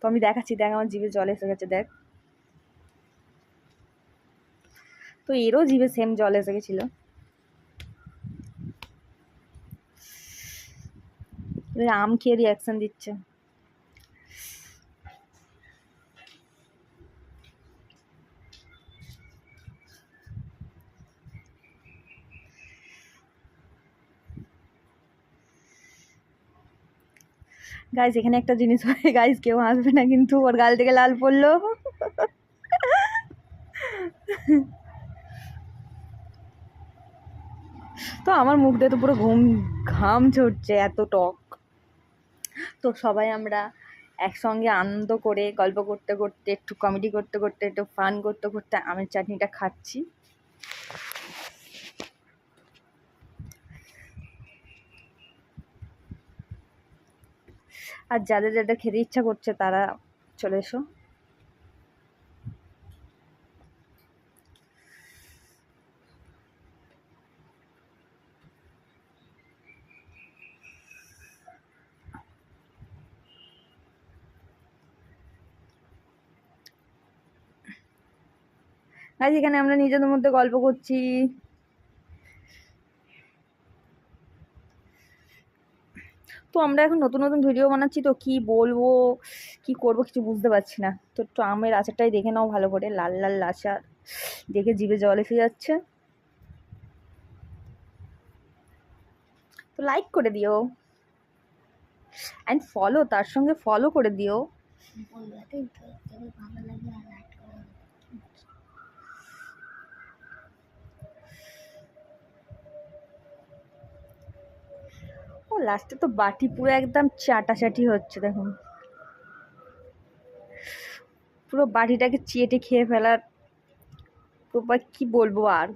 তো আমি দেখাচ্ছি, দেখ আমার জিভে জল এসে গেছে, দেখ। তো এরও জিভে সেম জল এসে গেছিলো। আম খেয়ে রিয়াকশন দিচ্ছে। গাইজ এখানে একটা জিনিস হয় গাইজ, কেউ হাসবে না কিন্তু, ওর গাল থেকে লাল পড়লো। তো আমার মুখ দিয়ে তো পুরো ঘাম ঝরছে, এত টক। তো সবাই আমরা একসঙ্গে আনন্দ করে, গল্প করতে করতে, একটু কমেডি করতে করতে, একটু ফান করতে করতে আমের চাটনিটা খাচ্ছি। আর যাদের যাদের খেতে ইচ্ছা করছে তারা চলে এসো। আজ এখানে আমরা নিজেদের মধ্যে গল্প করছি। তো আমরা এখন নতুন নতুন ভিডিও বানাচ্ছি, তো কি বলবো কি করবো কিছু বুঝতে পারছি না। তো একটু আমের আচারটাই দেখে নাও ভালো করে, লাল লাল আচার দেখে জিভে জল এসে যাচ্ছে। তো লাইক করে দিও অ্যান্ড ফলো, তার সঙ্গে ফলো করে দিও। ও লাস্টে তো বাটি পুরো একদম চাটাচাটি হচ্ছে, দেখুন পুরো বাটিটাকে চেটে খেয়ে ফেলার, কি বলবো আর,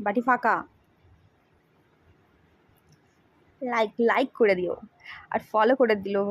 বাটি ফাঁকা। লাইক করে দিও আর ফলো করে দিও।